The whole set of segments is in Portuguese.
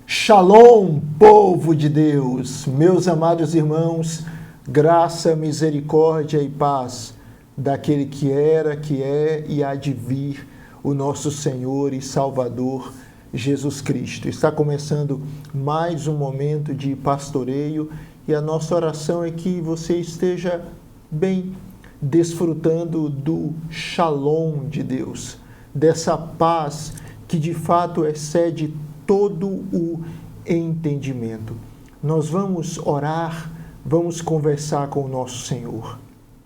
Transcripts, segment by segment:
Shalom, povo de Deus, meus amados irmãos, graça, misericórdia e paz daquele que era, que é e há de vir, o nosso Senhor e Salvador Jesus Cristo. Está começando mais um momento de pastoreio e a nossa oração é que você esteja bem, desfrutando do Shalom de Deus, dessa paz que de fato excede todo o entendimento. Nós vamos orar, vamos conversar com o nosso Senhor.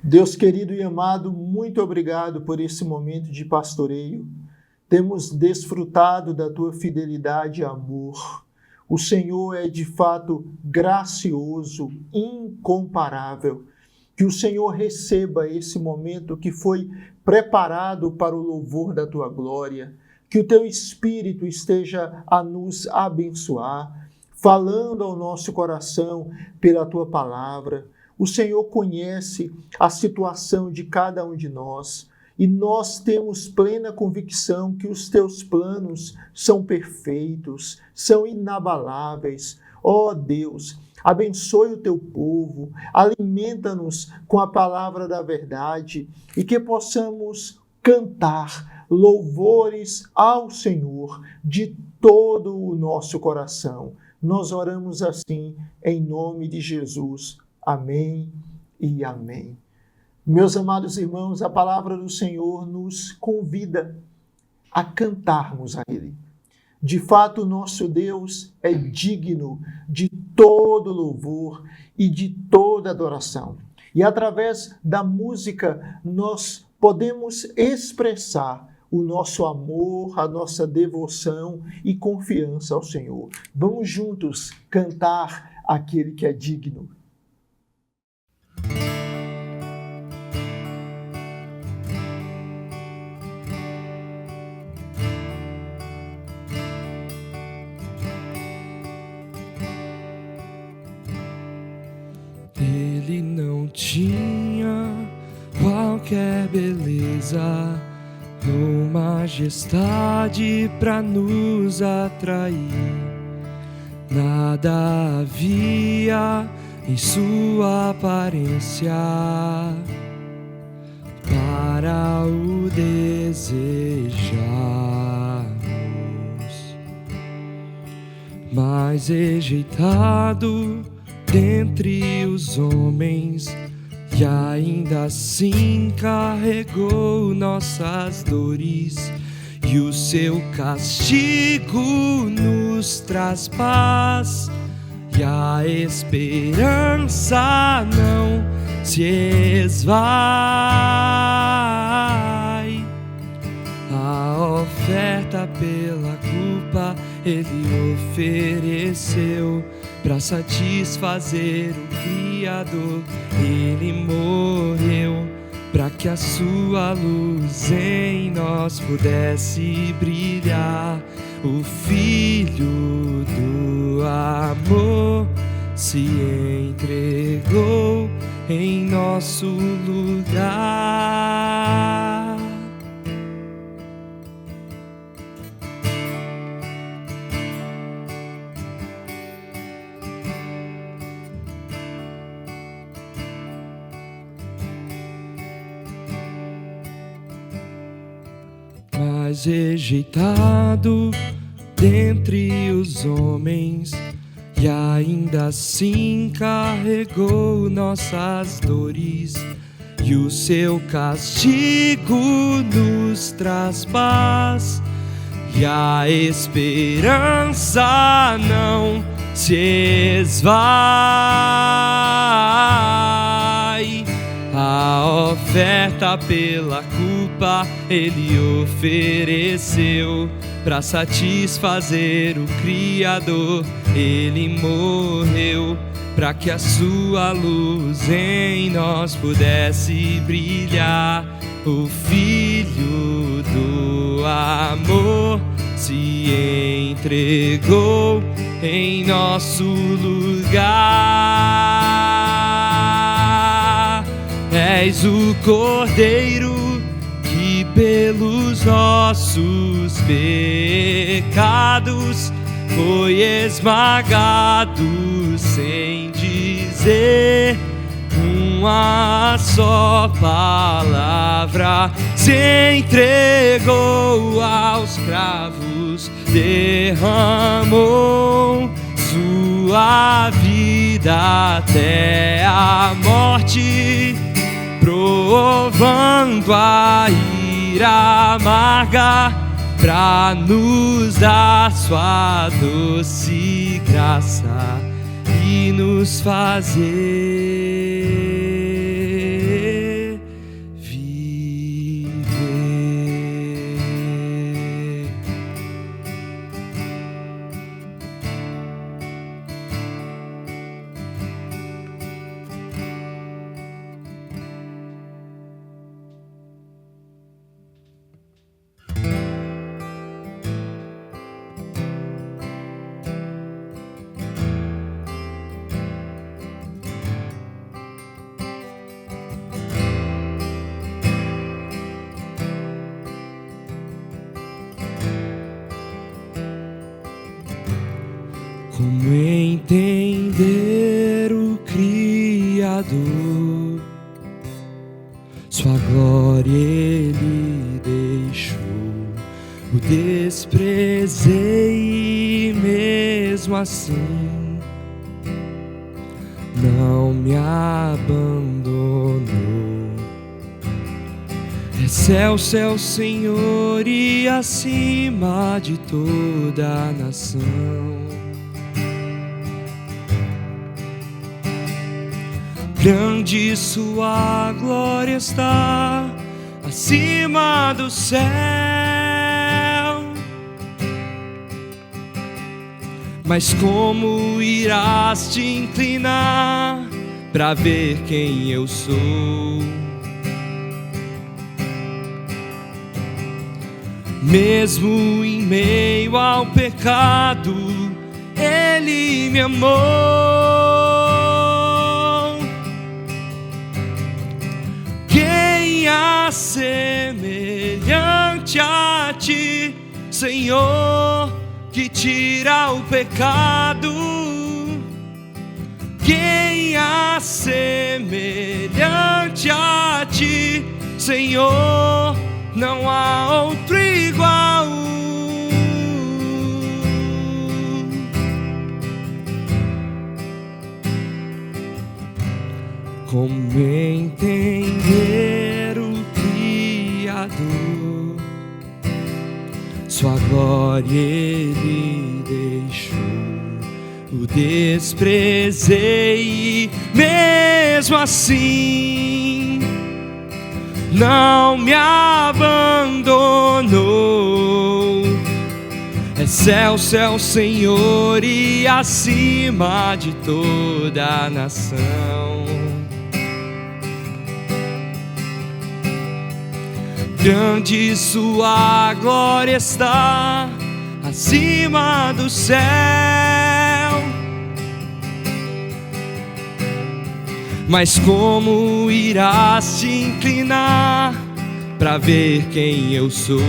Deus querido e amado, muito obrigado por esse momento de pastoreio. Temos desfrutado da tua fidelidade e amor. O Senhor é de fato gracioso, incomparável. Que o Senhor receba esse momento que foi preparado para o louvor da tua glória. Que o teu Espírito esteja a nos abençoar, falando ao nosso coração pela tua palavra. O Senhor conhece a situação de cada um de nós e nós temos plena convicção que os teus planos são perfeitos, são inabaláveis. Ó Deus, abençoe o teu povo, alimenta-nos com a palavra da verdade e que possamos cantar louvores ao Senhor de todo o nosso coração. Nós oramos assim em nome de Jesus. Amém e amém. Meus amados irmãos, a palavra do Senhor nos convida a cantarmos a Ele. De fato, nosso Deus é digno de todo louvor e de toda adoração. E através da música nós podemos expressar o nosso amor, a nossa devoção e confiança ao Senhor. Vamos juntos cantar aquele que é digno. Ele não tinha qualquer beleza ou majestade para nos atrair. Nada havia em sua aparência para o desejarmos, mas rejeitado dentre os homens, e ainda assim carregou nossas dores, e o seu castigo nos traz paz, e a esperança não se esvai. A oferta pela culpa ele ofereceu para satisfazer o Criador. Ele morreu para que a sua luz em nós pudesse brilhar. O Filho do amor se entregou em nosso lugar. Mas rejeitado dentre os homens, e ainda assim carregou nossas dores, e o seu castigo nos traz paz, e a esperança não se esvai. A oferta pela culpa ele ofereceu para satisfazer o Criador. Ele morreu para que a sua luz em nós pudesse brilhar. O Filho do amor se entregou em nosso lugar. És o Cordeiro que pelos nossos pecados, foi esmagado sem dizer uma só palavra, se entregou aos cravos, derramou sua vida até a morte, provando a ira amarga, pra nos dar sua doce graça e nos fazer viver. Como entender o Criador? Sua glória Ele deixou, o desprezei e mesmo assim não me abandonou. Excelso é o Senhor e acima de toda a nação. Grande sua glória está acima do céu. Mas como irás te inclinar para ver quem eu sou? Mesmo em meio ao pecado, Ele me amou. Semelhante a ti, Senhor, que tira o pecado. Quem há semelhante a ti, Senhor, não há outro igual. Como entender o Criador? Sua glória Ele deixou, o desprezei e mesmo assim não me abandonou. Excelso é o Senhor e acima de toda a nação. Grande sua glória está acima do céu. Mas como irás te inclinar para ver quem eu sou?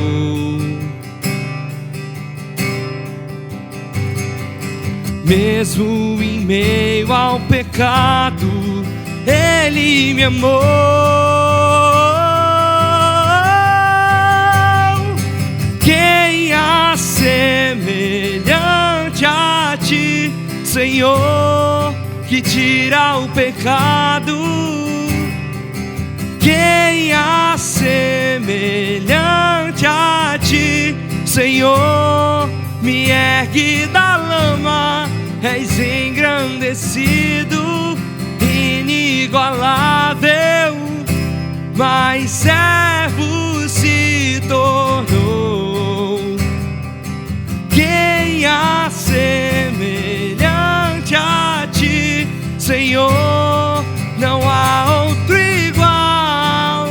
Mesmo em meio ao pecado, Ele me amou. Quem há semelhante a ti, Senhor, que tira o pecado? Quem há semelhante a ti, Senhor, me ergue da lama, és engrandecido, inigualável, mas servo se tornou. Quem há semelhante a ti, Senhor, não há outro igual.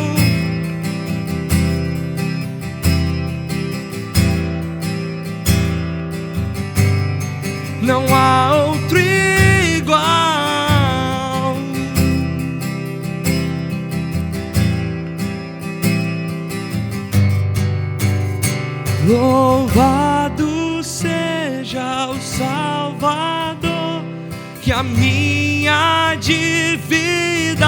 Não há outro igual. Louvado seja o Salvador, que a minha dívida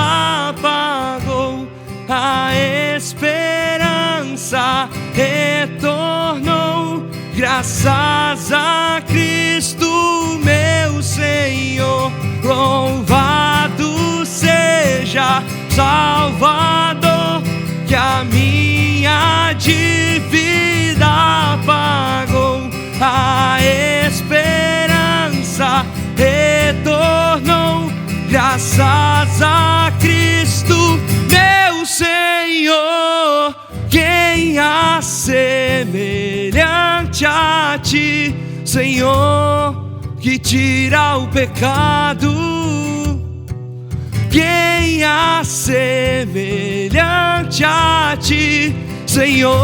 pagou, a esperança retornou, graças a Cristo meu Senhor. Louvado seja Salvador, que a minha dívida pagou, a esperança retornou, graças a Cristo meu Senhor. Quem há semelhante a ti, Senhor, que tira o pecado? Quem há semelhante a ti, Senhor?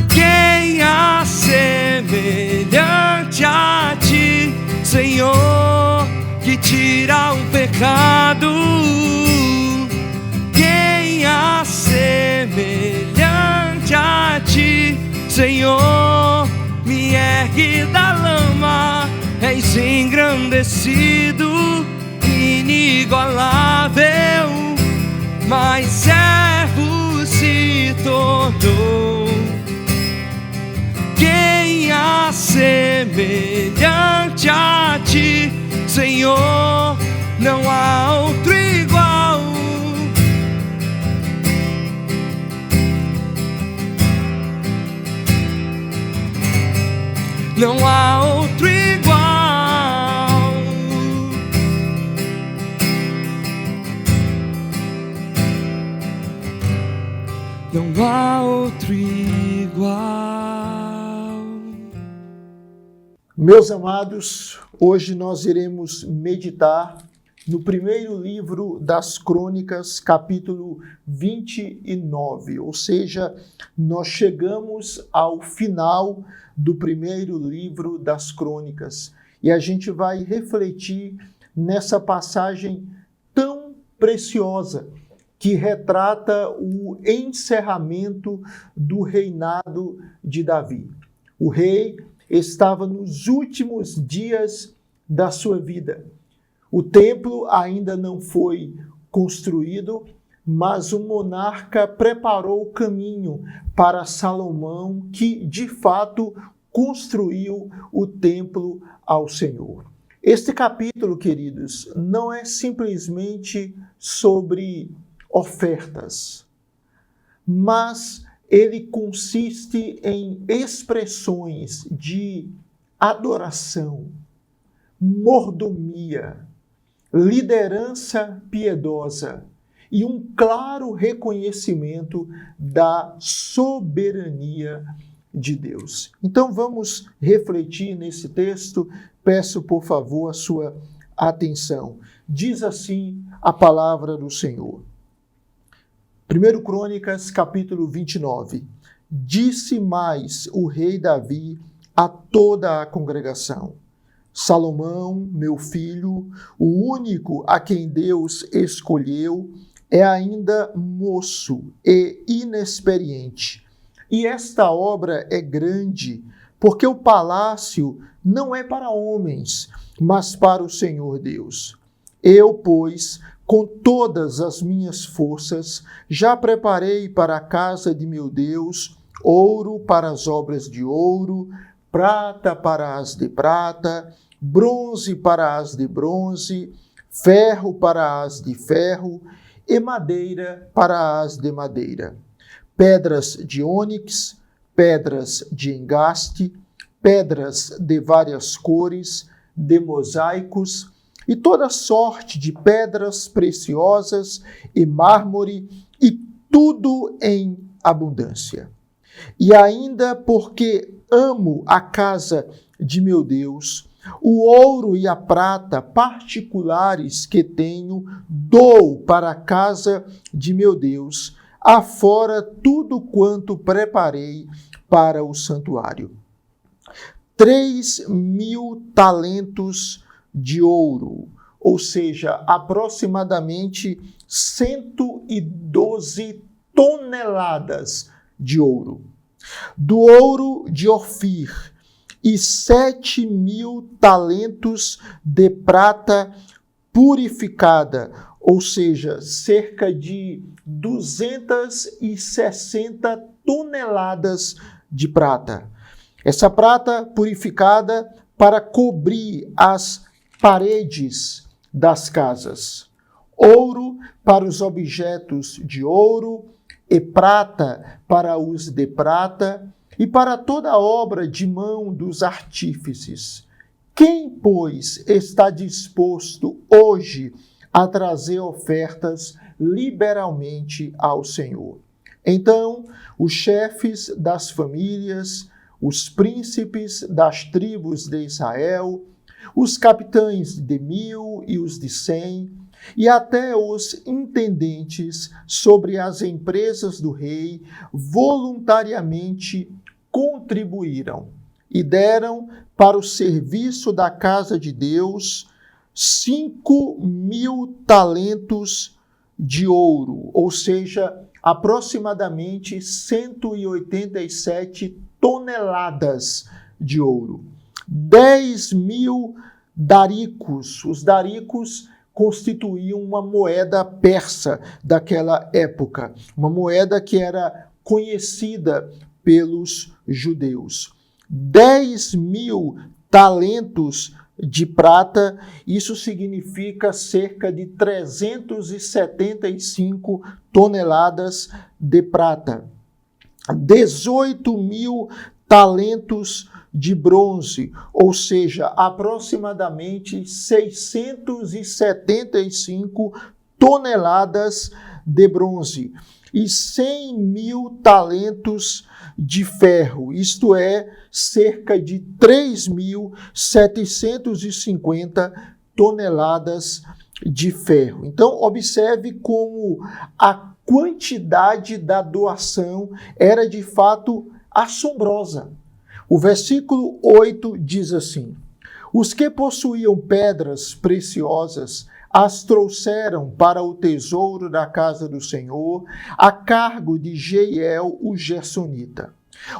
Quem há semelhante a ti, Senhor, que tira o pecado? Quem há semelhante a ti, Senhor, me ergue da lama, és engrandecido, inigualável, mas servo se tornou. Quem há semelhante a ti, Senhor, não há outro igual. Não há outro igual. Não há outro igual. Meus amados, hoje nós iremos meditar no primeiro livro das Crônicas, capítulo 29, ou seja, nós chegamos ao final do primeiro livro das Crônicas e a gente vai refletir nessa passagem tão preciosa que retrata o encerramento do reinado de Davi. O rei estava nos últimos dias da sua vida. O templo ainda não foi construído, mas o monarca preparou o caminho para Salomão, que de fato construiu o templo ao Senhor. Este capítulo, queridos, não é simplesmente sobre ofertas, mas ele consiste em expressões de adoração, mordomia, liderança piedosa e um claro reconhecimento da soberania de Deus. Então vamos refletir nesse texto. Peço, por favor, a sua atenção. Diz assim a palavra do Senhor. 1 Crônicas, capítulo 29. Disse mais o rei Davi a toda a congregação: Salomão, meu filho, o único a quem Deus escolheu, é ainda moço e inexperiente. E esta obra é grande, porque o palácio não é para homens, mas para o Senhor Deus. Eu, pois, com todas as minhas forças, já preparei para a casa de meu Deus ouro para as obras de ouro, prata para as de prata, bronze para as de bronze, ferro para as de ferro e madeira para as de madeira. Pedras de ônix, pedras de engaste, pedras de várias cores, de mosaicos e toda sorte de pedras preciosas e mármore e tudo em abundância. E ainda porque amo a casa de meu Deus, o ouro e a prata particulares que tenho, dou para a casa de meu Deus, afora tudo quanto preparei para o santuário. 3.000 talentos de ouro, ou seja, aproximadamente 112 toneladas de ouro. Do ouro de Ofir e 7.000 talentos de prata purificada, ou seja, cerca de 260 toneladas de prata. Essa prata purificada para cobrir as paredes das casas. Ouro para os objetos de ouro e prata para os de prata e para toda a obra de mão dos artífices. Quem, pois, está disposto hoje a trazer ofertas liberalmente ao Senhor? Então, os chefes das famílias, os príncipes das tribos de Israel, os capitães de 1.000 e os de 100, e até os intendentes sobre as empresas do rei, voluntariamente contribuíram e deram para o serviço da casa de Deus 5.000 talentos de ouro, ou seja, aproximadamente 187 toneladas de ouro. 10.000 daricos. Os daricos constituíam uma moeda persa daquela época, uma moeda que era conhecida pelos judeus. 10.000 talentos de prata, isso significa cerca de 375 toneladas de prata. 18.000 talentos de bronze, ou seja, aproximadamente 675 toneladas de bronze, e 100.000 talentos de ferro, isto é, cerca de 3.750 toneladas de ferro. Então, observe como a quantidade da doação era de fato assombrosa. O versículo 8 diz assim: os que possuíam pedras preciosas as trouxeram para o tesouro da casa do Senhor, a cargo de Jeiel, o Gersonita.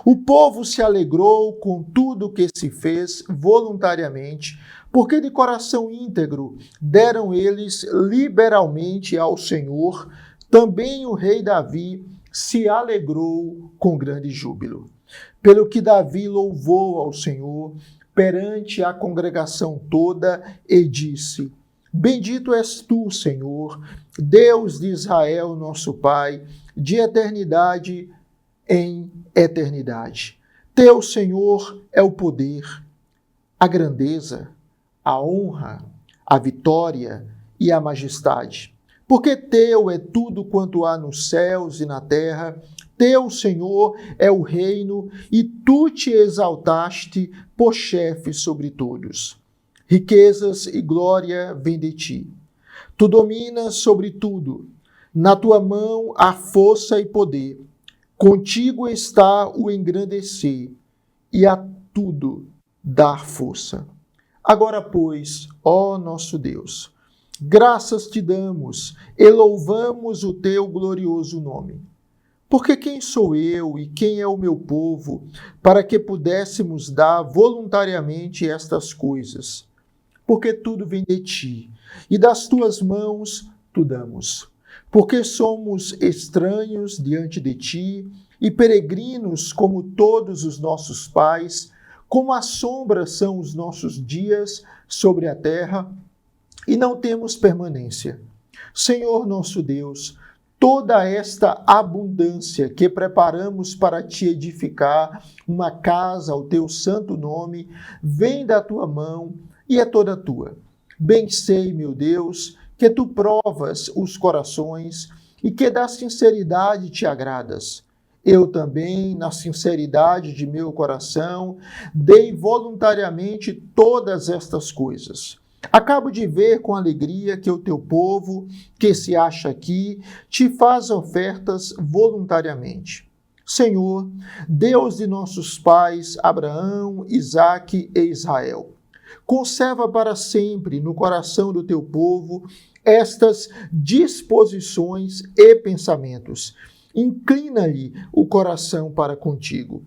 O povo se alegrou com tudo o que se fez voluntariamente, porque de coração íntegro deram eles liberalmente ao Senhor. Também o rei Davi se alegrou com grande júbilo. Pelo que Davi louvou ao Senhor perante a congregação toda e disse: bendito és tu, Senhor, Deus de Israel, nosso Pai, de eternidade em eternidade. Teu, Senhor, é o poder, a grandeza, a honra, a vitória e a majestade. Porque teu é tudo quanto há nos céus e na terra. Teu, Senhor, é o reino, e tu te exaltaste por chefe sobre todos. Riquezas e glória vêm de ti. Tu dominas sobre tudo. Na tua mão há força e poder. Contigo está o engrandecer, e a tudo dar força. Agora, pois, ó nosso Deus, graças te damos e louvamos o teu glorioso nome. Porque quem sou eu e quem é o meu povo para que pudéssemos dar voluntariamente estas coisas? Porque tudo vem de ti, e das tuas mãos tu damos. Porque somos estranhos diante de ti e peregrinos como todos os nossos pais, como a sombra são os nossos dias sobre a terra, e não temos permanência. Senhor nosso Deus, toda esta abundância que preparamos para te edificar uma casa ao teu santo nome, vem da tua mão e é toda tua. Bem sei, meu Deus, que tu provas os corações e que da sinceridade te agradas. Eu também, na sinceridade de meu coração, dei voluntariamente todas estas coisas. Acabo de ver com alegria que o teu povo, que se acha aqui, te faz ofertas voluntariamente. Senhor, Deus de nossos pais, Abraão, Isaque e Israel, conserva para sempre no coração do teu povo estas disposições e pensamentos, inclina-lhe o coração para contigo.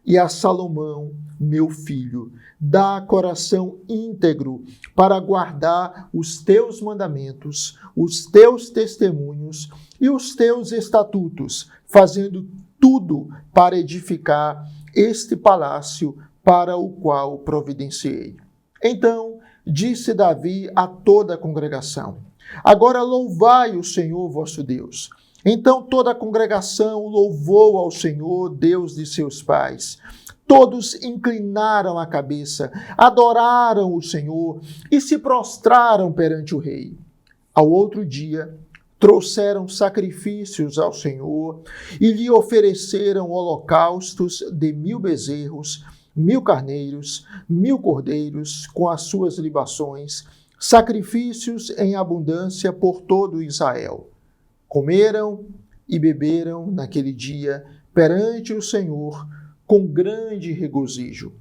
E a Salomão, meu filho, dá coração íntegro para guardar os teus mandamentos, os teus testemunhos e os teus estatutos, fazendo tudo para edificar este palácio para o qual providenciei. Então disse Davi a toda a congregação: agora louvai o Senhor vosso Deus. Então toda a congregação louvou ao Senhor, Deus de seus pais. Todos inclinaram a cabeça, adoraram o Senhor e se prostraram perante o rei. Ao outro dia, trouxeram sacrifícios ao Senhor e lhe ofereceram holocaustos de 1000 bezerros, 1000 carneiros, 1000 cordeiros, com as suas libações, sacrifícios em abundância por todo Israel. Comeram e beberam naquele dia perante o Senhor com grande regozijo.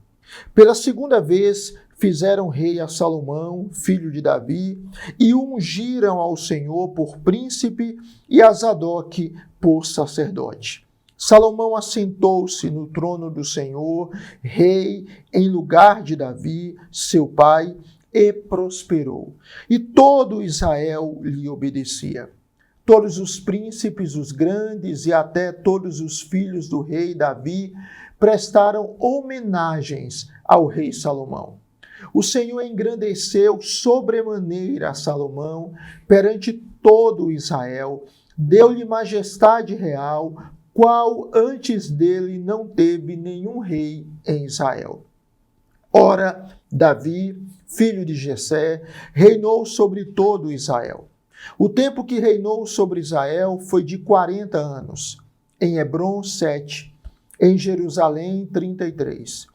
Pela segunda vez fizeram rei a Salomão, filho de Davi, e o ungiram ao Senhor por príncipe e a Zadok por sacerdote. Salomão assentou-se no trono do Senhor, rei, em lugar de Davi, seu pai, e prosperou. E todo Israel lhe obedecia. Todos os príncipes, os grandes e até todos os filhos do rei Davi prestaram homenagens ao rei Salomão. O Senhor engrandeceu sobremaneira a Salomão perante todo Israel, deu-lhe majestade real, qual antes dele não teve nenhum rei em Israel. Ora, Davi, filho de Jessé, reinou sobre todo Israel. O tempo que reinou sobre Israel foi de 40 anos. Em Hebrom, 7. Em Jerusalém, 33.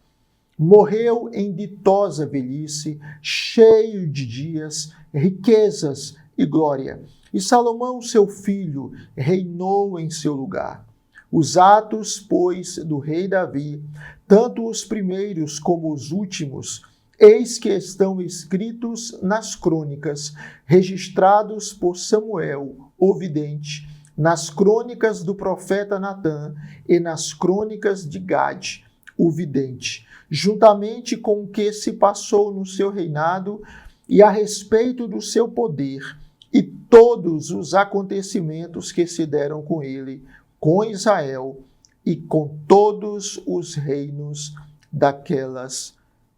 Morreu em ditosa velhice, cheio de dias, riquezas e glória. E Salomão, seu filho, reinou em seu lugar. Os atos, pois, do rei Davi, tanto os primeiros como os últimos, eis que estão escritos nas crônicas, registrados por Samuel, o vidente, nas crônicas do profeta Natã e nas crônicas de Gade, o vidente, juntamente com o que se passou no seu reinado e a respeito do seu poder, e todos os acontecimentos que se deram com ele, com Israel e com todos os reinos daquelas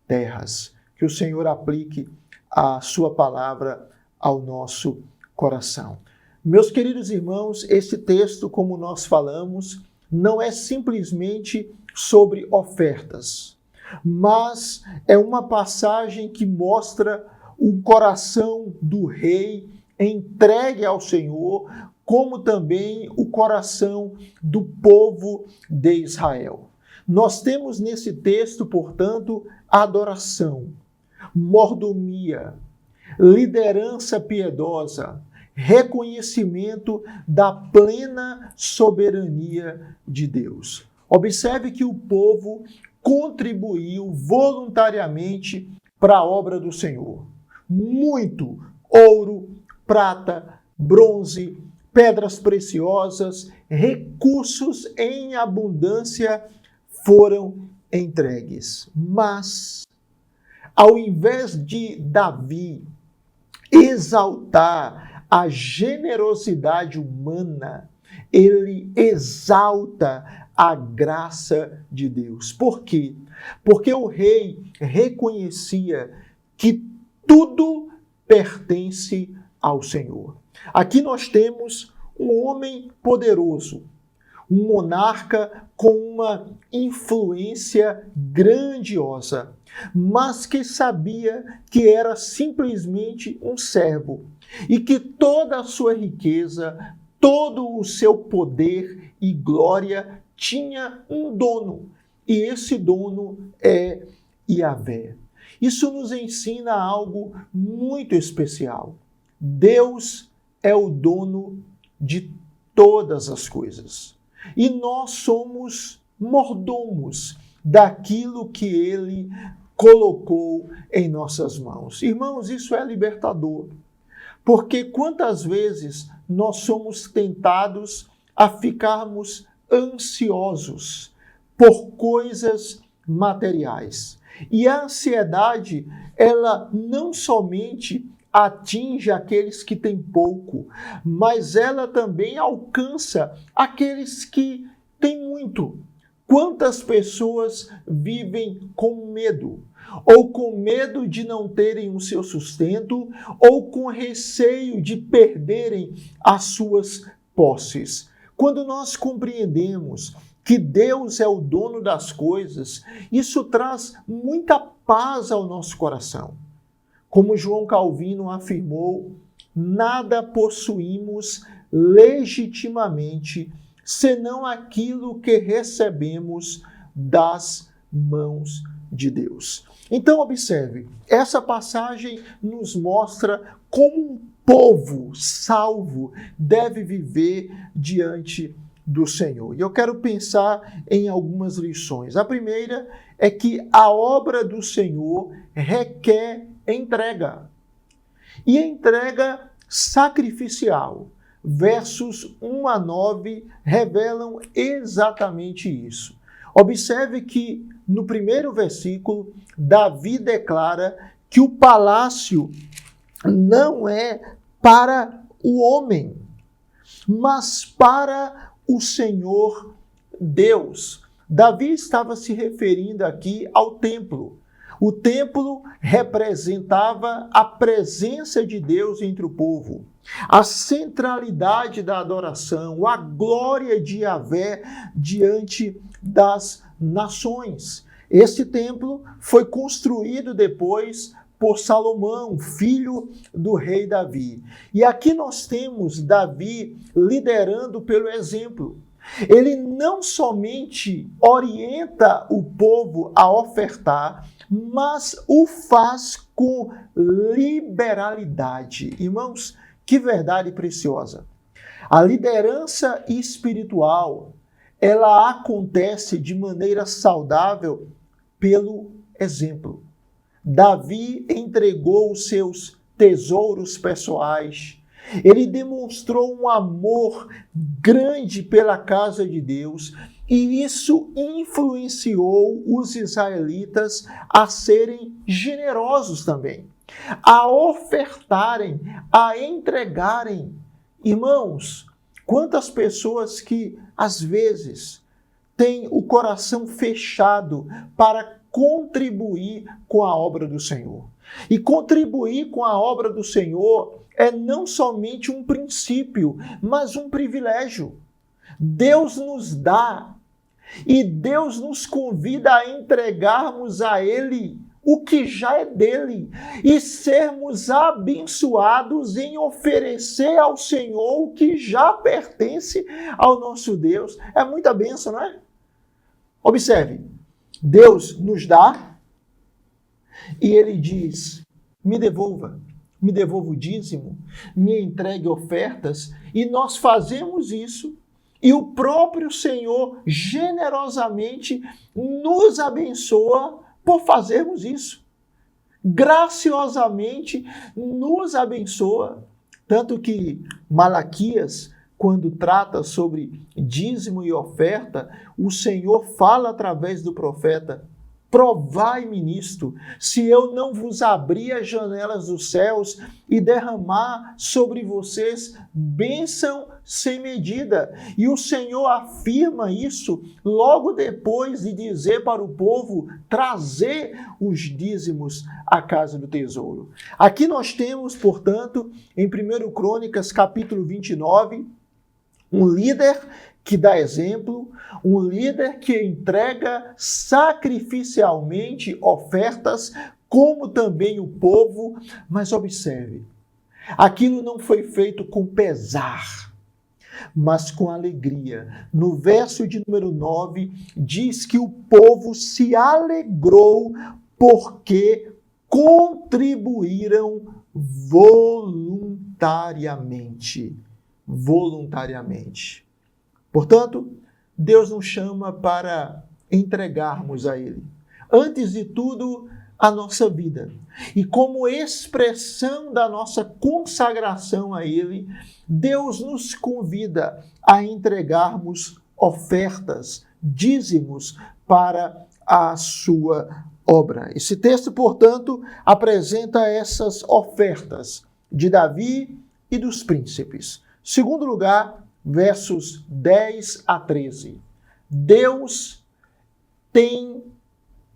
terras. Que o Senhor aplique a sua palavra ao nosso coração. Meus queridos irmãos, esse texto, como nós falamos, não é simplesmente sobre ofertas, mas é uma passagem que mostra o coração do rei entregue ao Senhor, como também o coração do povo de Israel. Nós temos nesse texto, portanto, adoração, mordomia, liderança piedosa, reconhecimento da plena soberania de Deus. Observe que o povo contribuiu voluntariamente para a obra do Senhor. Muito ouro, prata, bronze, pedras preciosas, recursos em abundância foram entregues. Mas, ao invés de Davi exaltar a generosidade humana, ele exalta a graça de Deus. Por quê? Porque o rei reconhecia que tudo pertence ao Senhor. Aqui nós temos um homem poderoso, um monarca com uma influência grandiosa, mas que sabia que era simplesmente um servo e que toda a sua riqueza, todo o seu poder e glória tinha um dono, e esse dono é Yahvé. Isso nos ensina algo muito especial. Deus é o dono de todas as coisas. E nós somos mordomos daquilo que Ele colocou em nossas mãos. Irmãos, isso é libertador. Porque quantas vezes nós somos tentados a ficarmos ansiosos por coisas materiais. E a ansiedade, ela não somente atinge aqueles que têm pouco, mas ela também alcança aqueles que têm muito. Quantas pessoas vivem com medo? Ou com medo de não terem o seu sustento, ou com receio de perderem as suas posses. Quando nós compreendemos que Deus é o dono das coisas, isso traz muita paz ao nosso coração. Como João Calvino afirmou, nada possuímos legitimamente, senão aquilo que recebemos das mãos de Deus. Então, observe, essa passagem nos mostra como um povo salvo deve viver diante do Senhor. E eu quero pensar em algumas lições. A primeira é que a obra do Senhor requer entrega. E entrega sacrificial. Versos 1 a 9 revelam exatamente isso. Observe que no primeiro versículo, Davi declara que o palácio não é para o homem, mas para o Senhor Deus. Davi estava se referindo aqui ao templo. O templo representava a presença de Deus entre o povo, a centralidade da adoração, a glória de Yahvé diante das nações. Esse templo foi construído depois por Salomão, filho do rei Davi. E aqui nós temos Davi liderando pelo exemplo. Ele não somente orienta o povo a ofertar, mas o faz com liberalidade. Irmãos, que verdade preciosa. A liderança espiritual, ela acontece de maneira saudável pelo exemplo. Davi entregou os seus tesouros pessoais. Ele demonstrou um amor grande pela casa de Deus e isso influenciou os israelitas a serem generosos também, a ofertarem, a entregarem. Irmãos, quantas pessoas que às vezes têm o coração fechado para contribuir com a obra do Senhor. E contribuir com a obra do Senhor é não somente um princípio, mas um privilégio. Deus nos dá e Deus nos convida a entregarmos a Ele o que já é dele e sermos abençoados em oferecer ao Senhor o que já pertence ao nosso Deus. É muita bênção, não é? Observe, Deus nos dá e Ele diz, me devolva o dízimo, me entregue ofertas, e nós fazemos isso, e o próprio Senhor generosamente nos abençoa por fazermos isso. Graciosamente nos abençoa, tanto que Malaquias, quando trata sobre dízimo e oferta, o Senhor fala através do profeta, provai-me nisto, se eu não vos abrir as janelas dos céus e derramar sobre vocês bênção sem medida. E o Senhor afirma isso logo depois de dizer para o povo trazer os dízimos à casa do tesouro. Aqui nós temos, portanto, em 1 Crônicas, capítulo 29, um líder que dá exemplo, um líder que entrega sacrificialmente ofertas, como também o povo. Mas observe, aquilo não foi feito com pesar, mas com alegria. No verso de número 9, diz que o povo se alegrou porque contribuíram voluntariamente. Voluntariamente. Portanto, Deus nos chama para entregarmos a Ele. Antes de tudo, a nossa vida. E como expressão da nossa consagração a Ele, Deus nos convida a entregarmos ofertas, dízimos para a sua obra. Esse texto, portanto, apresenta essas ofertas de Davi e dos príncipes. Segundo lugar, versos 10 a 13. Deus tem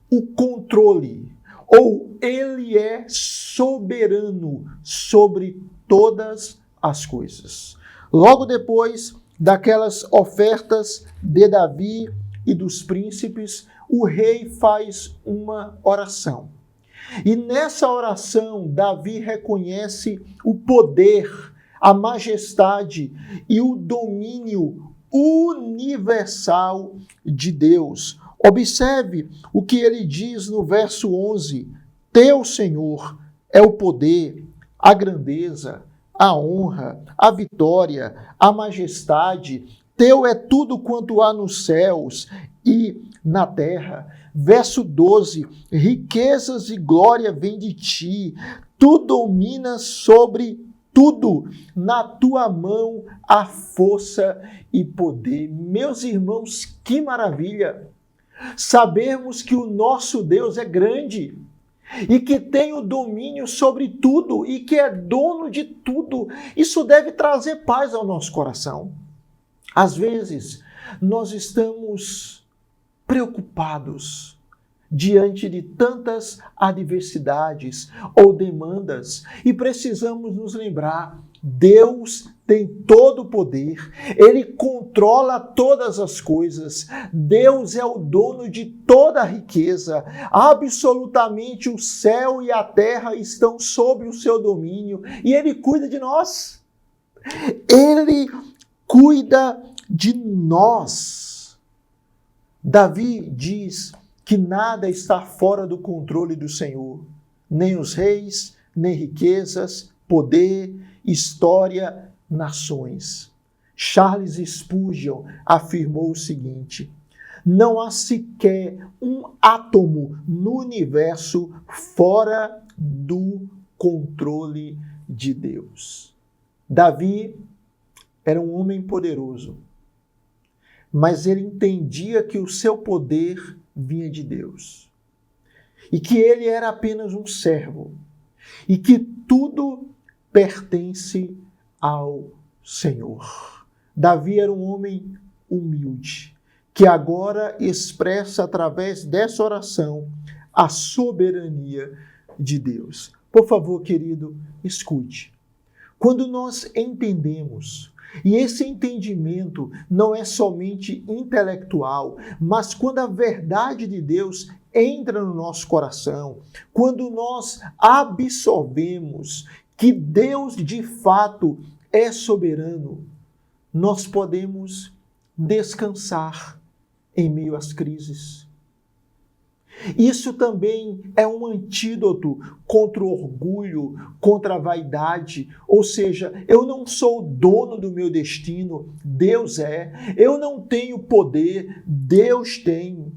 o controle, ou Ele é soberano sobre todas as coisas. Logo depois daquelas ofertas de Davi e dos príncipes, o rei faz uma oração. E nessa oração, Davi reconhece o poder, a majestade e o domínio universal de Deus. Observe o que ele diz no verso 11. Teu, Senhor, é o poder, a grandeza, a honra, a vitória, a majestade. Teu é tudo quanto há nos céus e na terra. Verso 12. Riquezas e glória vêm de ti. Tu dominas sobre tudo. Na tua mão há força e poder. Meus irmãos, que maravilha! Sabermos que o nosso Deus é grande e que tem o domínio sobre tudo e que é dono de tudo. Isso deve trazer paz ao nosso coração. Às vezes, nós estamos preocupados diante de tantas adversidades ou demandas e precisamos nos lembrar: Deus tem todo o poder, Ele controla todas as coisas, Deus é o dono de toda a riqueza, absolutamente o céu e a terra estão sob o seu domínio e Ele cuida de nós. Ele cuida de nós. Davi diz que nada está fora do controle do Senhor, nem os reis, nem riquezas, poder, história, nações. Charles Spurgeon afirmou o seguinte: não há sequer um átomo no universo fora do controle de Deus. Davi era um homem poderoso, mas ele entendia que o seu poder vinha de Deus e que ele era apenas um servo e que tudo pertence ao Senhor. Davi era um homem humilde, que agora expressa através dessa oração a soberania de Deus. Por favor, querido, escute. Quando nós entendemos, e esse entendimento não é somente intelectual, mas quando a verdade de Deus entra no nosso coração, quando nós absorvemos que Deus de fato é soberano, nós podemos descansar em meio às crises. Isso também é um antídoto contra o orgulho, contra a vaidade. Ou seja, eu não sou o dono do meu destino, Deus é. Eu não tenho poder, Deus tem.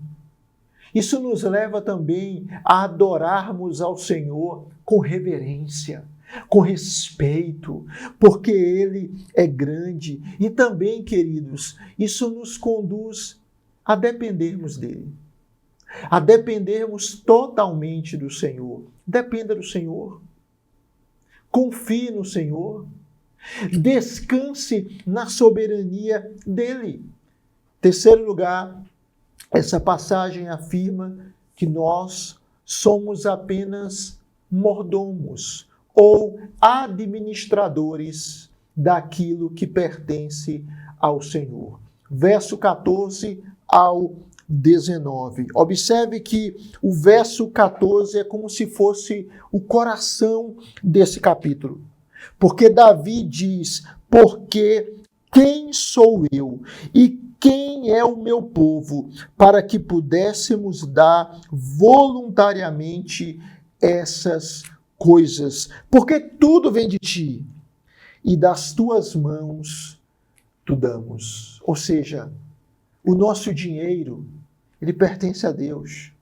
Isso nos leva também a adorarmos ao Senhor com reverência, com respeito, porque Ele é grande. E também, queridos, isso nos conduz a dependermos dEle, a dependermos totalmente do Senhor. Dependa do Senhor. Confie no Senhor. Descanse na soberania dEle. Terceiro lugar, essa passagem afirma que nós somos apenas mordomos ou administradores daquilo que pertence ao Senhor. Verso 14 ao 19. Observe que o verso 14 é como se fosse o coração desse capítulo. Porque Davi diz: porque quem sou eu e quem é o meu povo para que pudéssemos dar voluntariamente essas coisas? Porque tudo vem de ti e das tuas mãos tu damos. Ou seja, o nosso dinheiro, ele pertence a Deus.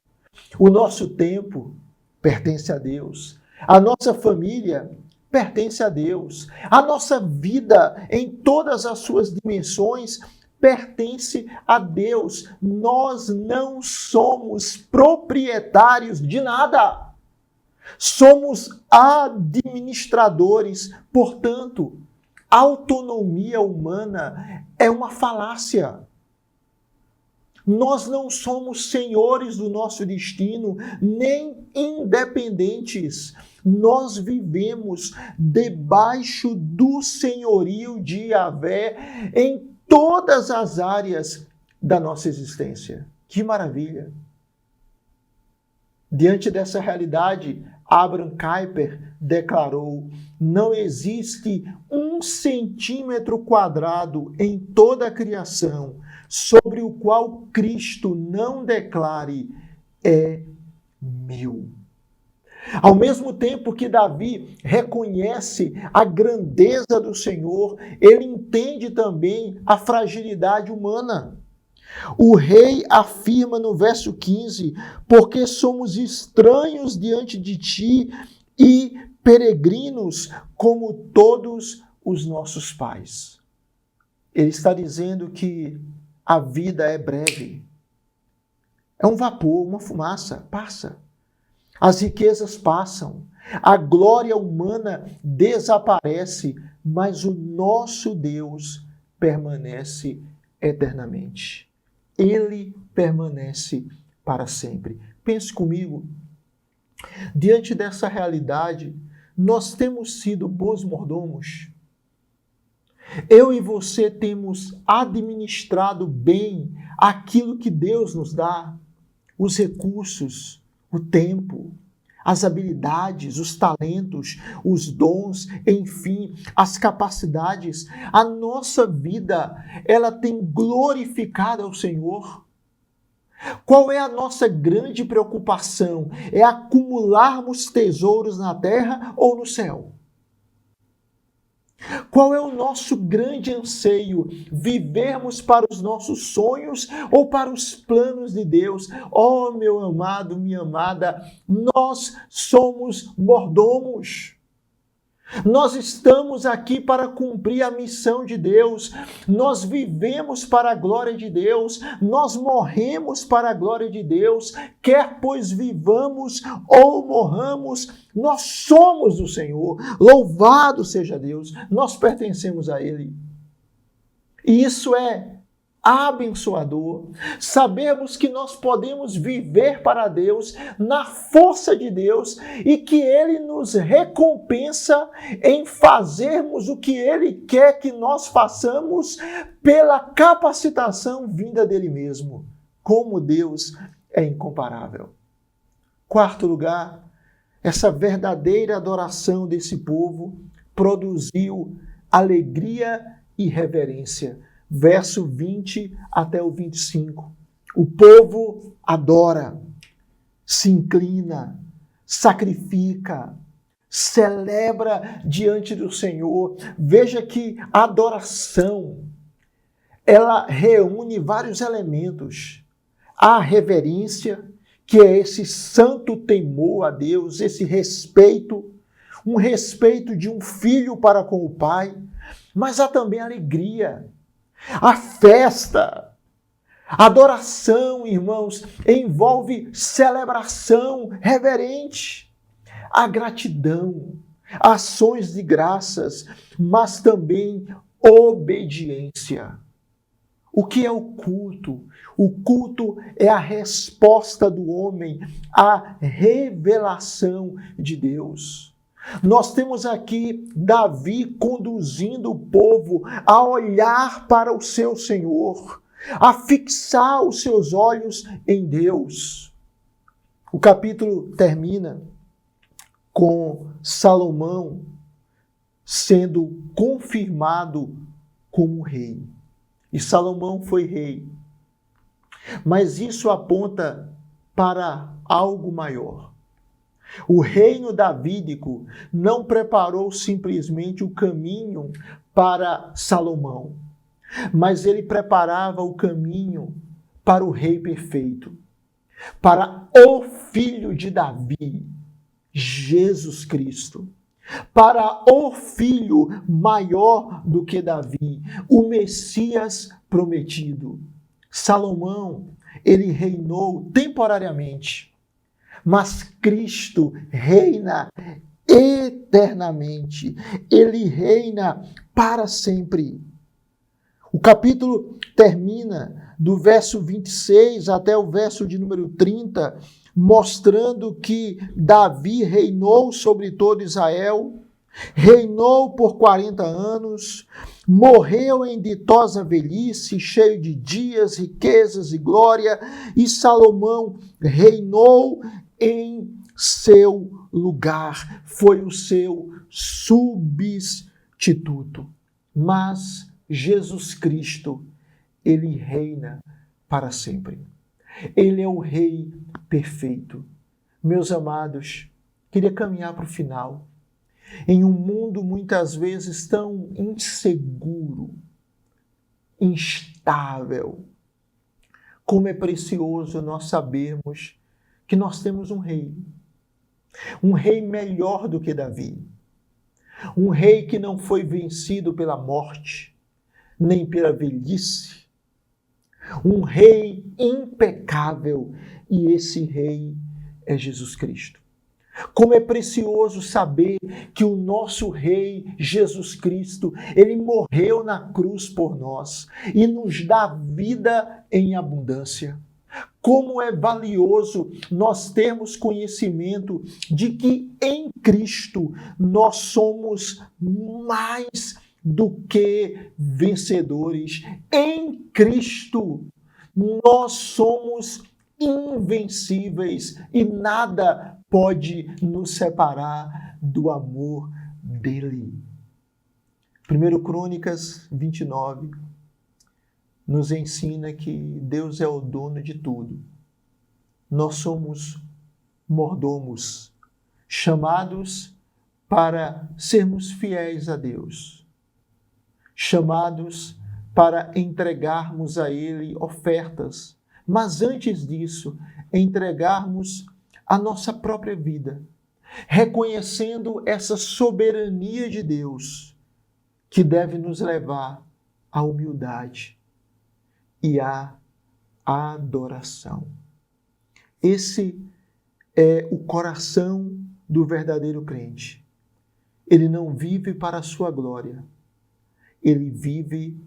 O nosso tempo, pertence a Deus. A nossa família pertence a Deus. A nossa vida, em todas as suas dimensões, pertence a Deus. Nós não somos proprietários de nada. Somos administradores. Portanto, a autonomia humana é uma falácia. Nós não somos senhores do nosso destino, nem independentes. Nós vivemos debaixo do senhorio de Yahvé em todas as áreas da nossa existência. Que maravilha! Diante dessa realidade, Abraham Kuyper declarou: não existe 1 centímetro quadrado em toda a criação sobre o qual Cristo não declare: é meu. Ao mesmo tempo que Davi reconhece a grandeza do Senhor, ele entende também a fragilidade humana. O rei afirma no verso 15: porque somos estranhos diante de ti e peregrinos como todos os nossos pais. Ele está dizendo que a vida é breve. É um vapor, uma fumaça, passa. As riquezas passam. A glória humana desaparece, mas o nosso Deus permanece eternamente. Ele permanece para sempre. Pense comigo. Diante dessa realidade, nós temos sido bons mordomos. Eu e você temos administrado bem aquilo que Deus nos dá, os recursos, o tempo, as habilidades, os talentos, os dons, enfim, as capacidades. A nossa vida, ela tem glorificado ao Senhor. Qual é a nossa grande preocupação? É acumularmos tesouros na terra ou no céu? Qual é o nosso grande anseio? Vivermos para os nossos sonhos ou para os planos de Deus? Oh, meu amado, minha amada, nós somos mordomos. Nós estamos aqui para cumprir a missão de Deus. Nós vivemos para a glória de Deus. Nós morremos para a glória de Deus. Quer pois vivamos ou morramos, nós somos do Senhor. Louvado seja Deus. Nós pertencemos a Ele. E isso é abençoador. Sabemos que nós podemos viver para Deus, na força de Deus, e que Ele nos recompensa em fazermos o que Ele quer que nós façamos pela capacitação vinda dEle mesmo. Como Deus é incomparável. Quarto lugar, essa verdadeira adoração desse povo produziu alegria e reverência. Verso 20 até o 25. O povo adora, se inclina, sacrifica, celebra diante do Senhor. Veja que a adoração, ela reúne vários elementos. A reverência, que é esse santo temor a Deus, esse respeito, um respeito de um filho para com o pai, mas há também alegria. A festa, a adoração, irmãos, envolve celebração reverente, a gratidão, ações de graças, mas também obediência. O que é o culto? O culto é a resposta do homem à revelação de Deus. Nós temos aqui Davi conduzindo o povo a olhar para o seu Senhor, a fixar os seus olhos em Deus. O capítulo termina com Salomão sendo confirmado como rei. E Salomão foi rei. Mas isso aponta para algo maior. O reino davídico não preparou simplesmente o caminho para Salomão, mas ele preparava o caminho para o rei perfeito, para o filho de Davi, Jesus Cristo, para o Filho maior do que Davi, o Messias prometido. Salomão, ele reinou temporariamente, mas Cristo reina eternamente. Ele reina para sempre. O capítulo termina do verso 26 até o verso de número 30, mostrando que Davi reinou sobre todo Israel, reinou por 40 anos, morreu em ditosa velhice, cheio de dias, riquezas e glória, e Salomão reinou em seu lugar, foi o seu substituto. Mas Jesus Cristo, ele reina para sempre. Ele é o Rei perfeito. Meus amados, queria caminhar para o final. Em um mundo muitas vezes tão inseguro, instável, como é precioso nós sabermos que nós temos um rei melhor do que Davi, um rei que não foi vencido pela morte, nem pela velhice, um rei impecável, e esse rei é Jesus Cristo. Como é precioso saber que o nosso Rei Jesus Cristo, ele morreu na cruz por nós e nos dá vida em abundância. Como é valioso nós termos conhecimento de que em Cristo nós somos mais do que vencedores. Em Cristo nós somos invencíveis e nada pode nos separar do amor dele. 1 Crônicas 29 nos ensina que Deus é o dono de tudo. Nós somos mordomos, chamados para sermos fiéis a Deus, chamados para entregarmos a Ele ofertas, mas antes disso, entregarmos a nossa própria vida, reconhecendo essa soberania de Deus que deve nos levar à humildade e à adoração. Esse é o coração do verdadeiro crente. Ele não vive para a sua glória, ele vive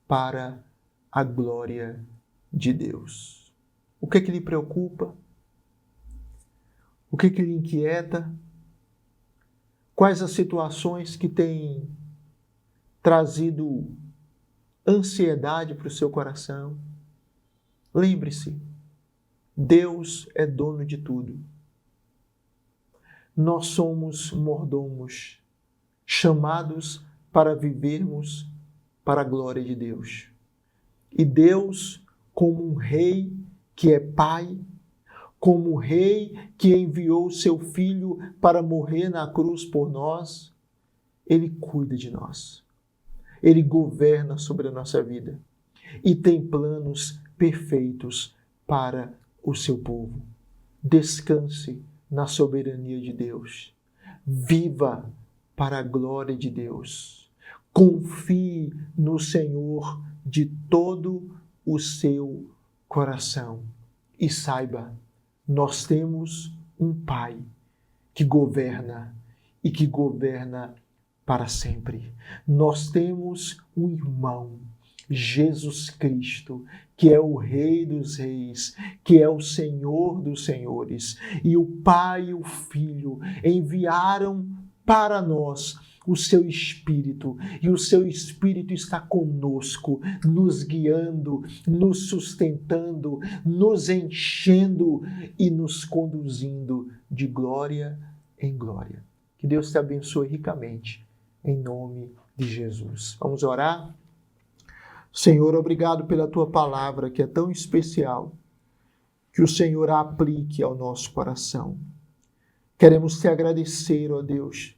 para a glória de Deus. O que é que lhe preocupa? O que é que lhe inquieta? Quais as situações que têm trazido ansiedade para o seu coração? Lembre-se, Deus é dono de tudo. Nós somos mordomos, chamados para vivermos para a glória de Deus. E Deus, como um rei que é pai, como rei que enviou seu filho para morrer na cruz por nós, ele cuida de nós. Ele governa sobre a nossa vida e tem planos perfeitos para o seu povo. Descanse na soberania de Deus. Viva para a glória de Deus. Confie no Senhor de todo o seu coração. E saiba, nós temos um Pai que governa e que governa para sempre. Nós temos um irmão, Jesus Cristo, que é o Rei dos Reis, que é o Senhor dos Senhores. E o Pai e o Filho enviaram para nós o seu Espírito, e o seu Espírito está conosco, nos guiando, nos sustentando, nos enchendo e nos conduzindo de glória em glória. Que Deus te abençoe ricamente, em nome de Jesus. Vamos orar? Senhor, obrigado pela tua palavra que é tão especial, que o Senhor a aplique ao nosso coração. Queremos te agradecer, ó Deus,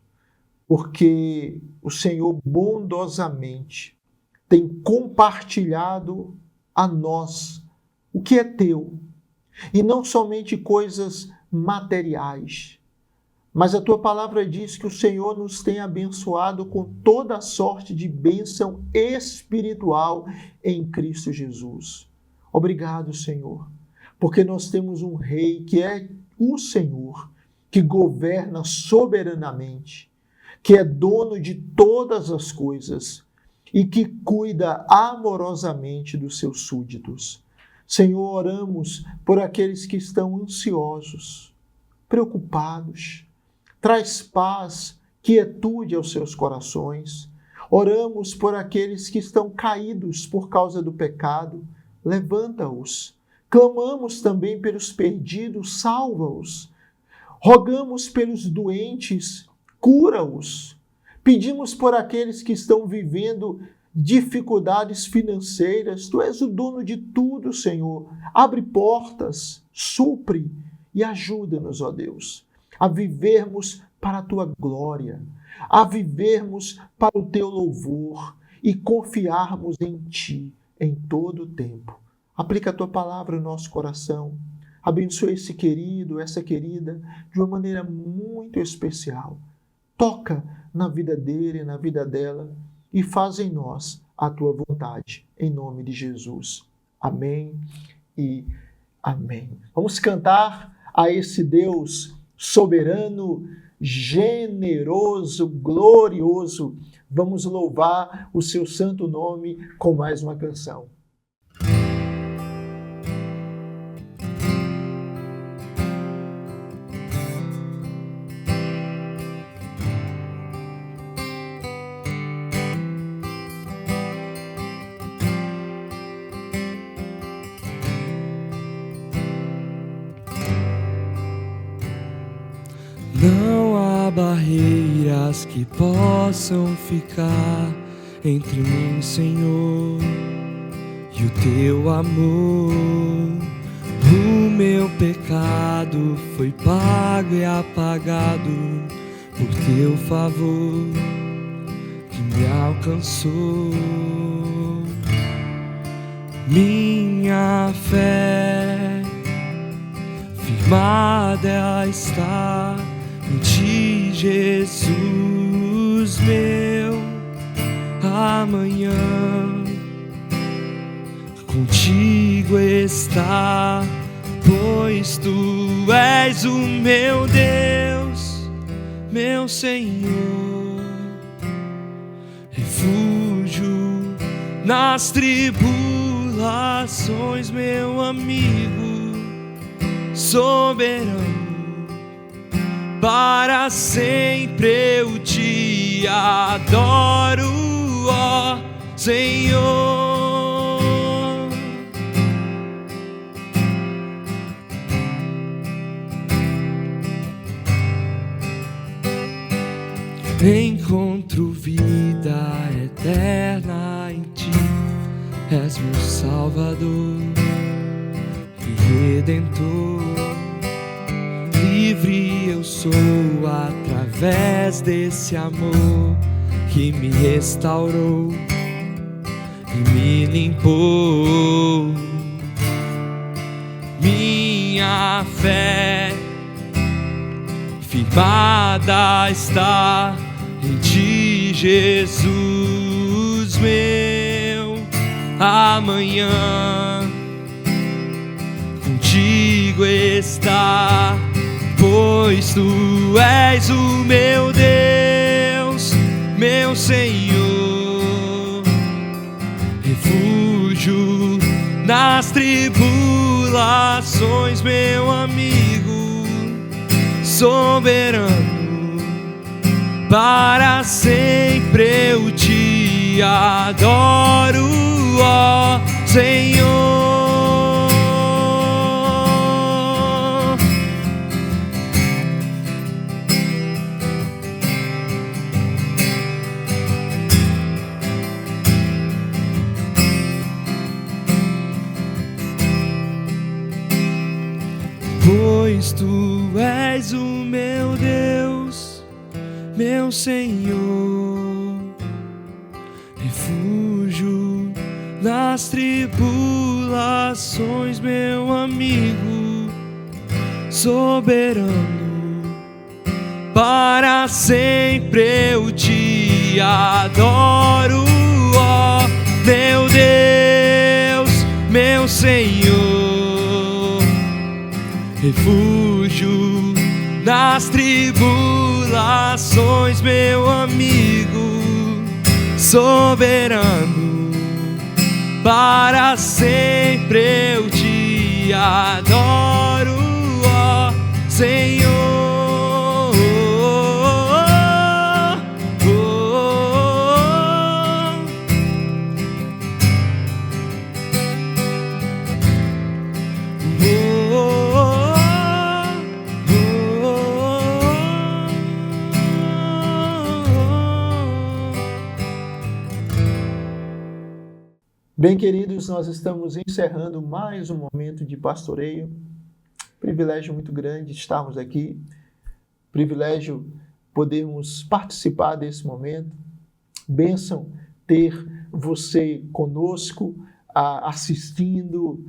porque o Senhor bondosamente tem compartilhado a nós o que é teu, e não somente coisas materiais, Mas a tua palavra diz que o Senhor nos tem abençoado com toda sorte de bênção espiritual em Cristo Jesus. Obrigado, Senhor, porque nós temos um Rei que é o Senhor, que governa soberanamente, que é dono de todas as coisas e que cuida amorosamente dos seus súditos. Senhor, oramos por aqueles que estão ansiosos, preocupados. Traz paz, quietude aos seus corações. Oramos por aqueles que estão caídos por causa do pecado. Levanta-os. Clamamos também pelos perdidos, salva-os. Rogamos pelos doentes, cura-os. Pedimos por aqueles que estão vivendo dificuldades financeiras. Tu és o dono de tudo, Senhor. Abre portas, supre e ajuda-nos, ó Deus, a vivermos para a Tua glória, a vivermos para o Teu louvor e confiarmos em Ti em todo o tempo. Aplica a Tua palavra no nosso coração. Abençoa esse querido, essa querida, de uma maneira muito especial. Toca na vida dele, na vida dela e faz em nós a Tua vontade, em nome de Jesus. Amém e amém. Vamos cantar a esse Deus soberano, generoso, glorioso. Vamos louvar o seu santo nome com mais uma canção. Não há barreiras que possam ficar entre mim, Senhor, e o Teu amor. O meu pecado foi pago e apagado por Teu favor que me alcançou. Minha fé firmada está em Ti, Jesus, meu amanhã contigo está, pois Tu és o meu Deus, meu Senhor, refúgio nas tribulações, meu amigo soberano. Para sempre eu Te adoro, ó Senhor. Encontro vida eterna em Ti, és meu Salvador e Redentor. Livre eu sou através desse amor que me restaurou e me limpou. Minha fé firmada está em Ti, Jesus, meu amanhã contigo está, pois Tu és o meu Deus, meu Senhor, refúgio nas tribulações, meu amigo soberano. Para sempre eu Te adoro, ó Senhor. Pois Tu és o meu Deus, meu Senhor, refúgio nas tribulações, meu amigo soberano. para sempre eu te adoro, ó meu Deus, meu Senhor, refúgio nas tribulações, meu amigo soberano, para sempre eu te adoro, ó Senhor. Bem, queridos, nós estamos encerrando mais um momento de pastoreio. Privilégio muito grande estarmos aqui. Privilégio podermos participar desse momento. Bênção ter você conosco, assistindo,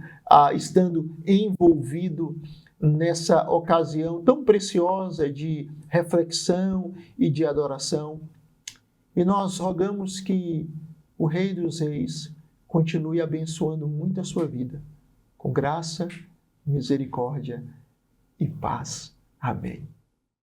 estando envolvido nessa ocasião tão preciosa de reflexão e de adoração. E nós rogamos que o Rei dos Reis continue abençoando muito a sua vida, com graça, misericórdia e paz. Amém.